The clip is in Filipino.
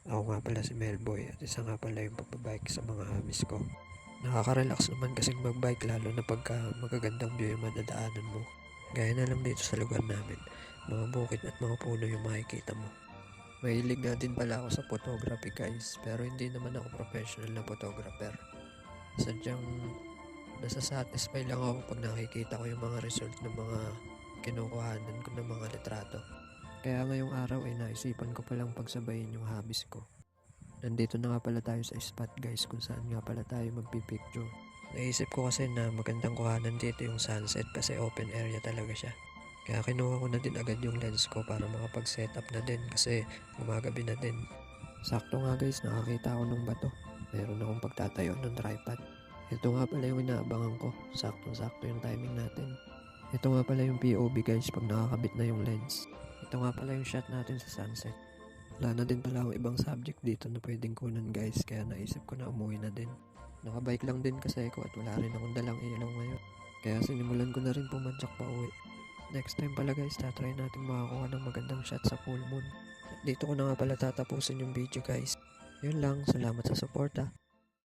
Ako nga pala si Melboy at isa nga pala yung pagbabike sa mga hobbies ko. Nakaka-relax naman kasing magbike lalo na pagka magagandang view yung madadaanan mo. Gaya na lang dito sa lugar namin, mga bukid at mga puno yung makikita mo. Mahilig nga din pala ako sa photography guys, pero hindi naman ako professional na photographer. Sadyang nasa-satisfy lang ako pag nakikita ko yung mga result ng mga kinukuhanan ko ng mga litrato. Kaya ngayong araw ay naisipan ko palang pagsabayin yung hobbies ko. Nandito na nga pala tayo sa spot guys kung saan nga pala tayo magpipicture. Naisip ko kasi na magandang kuhanan dito yung sunset kasi open area talaga siya. Kaya kinuha ko na din agad yung lens ko para makapag-setup na din kasi gumagabi na din. Sakto nga guys, nakakita ako ng bato. Meron akong pagtatayo ng tripod. Ito nga pala yung inaabangan ko. Sakto-sakto yung timing natin. Ito nga pala yung POV guys pag nakakabit na yung lens. Ito nga pala yung shot natin sa sunset. Wala na din pala akong ibang subject dito na pwedeng kunan guys kaya naisip ko na umuwi na din. Nakabike lang din kasi ako at wala rin akong dalang ilaw ngayon. Kaya sinimulan ko na rin pumadyak pa uwi. Next time pala guys, tatry natin makakuha ng magandang shot sa full moon. At dito ko na nga pala tatapusin yung video guys. Yun lang, salamat sa suporta.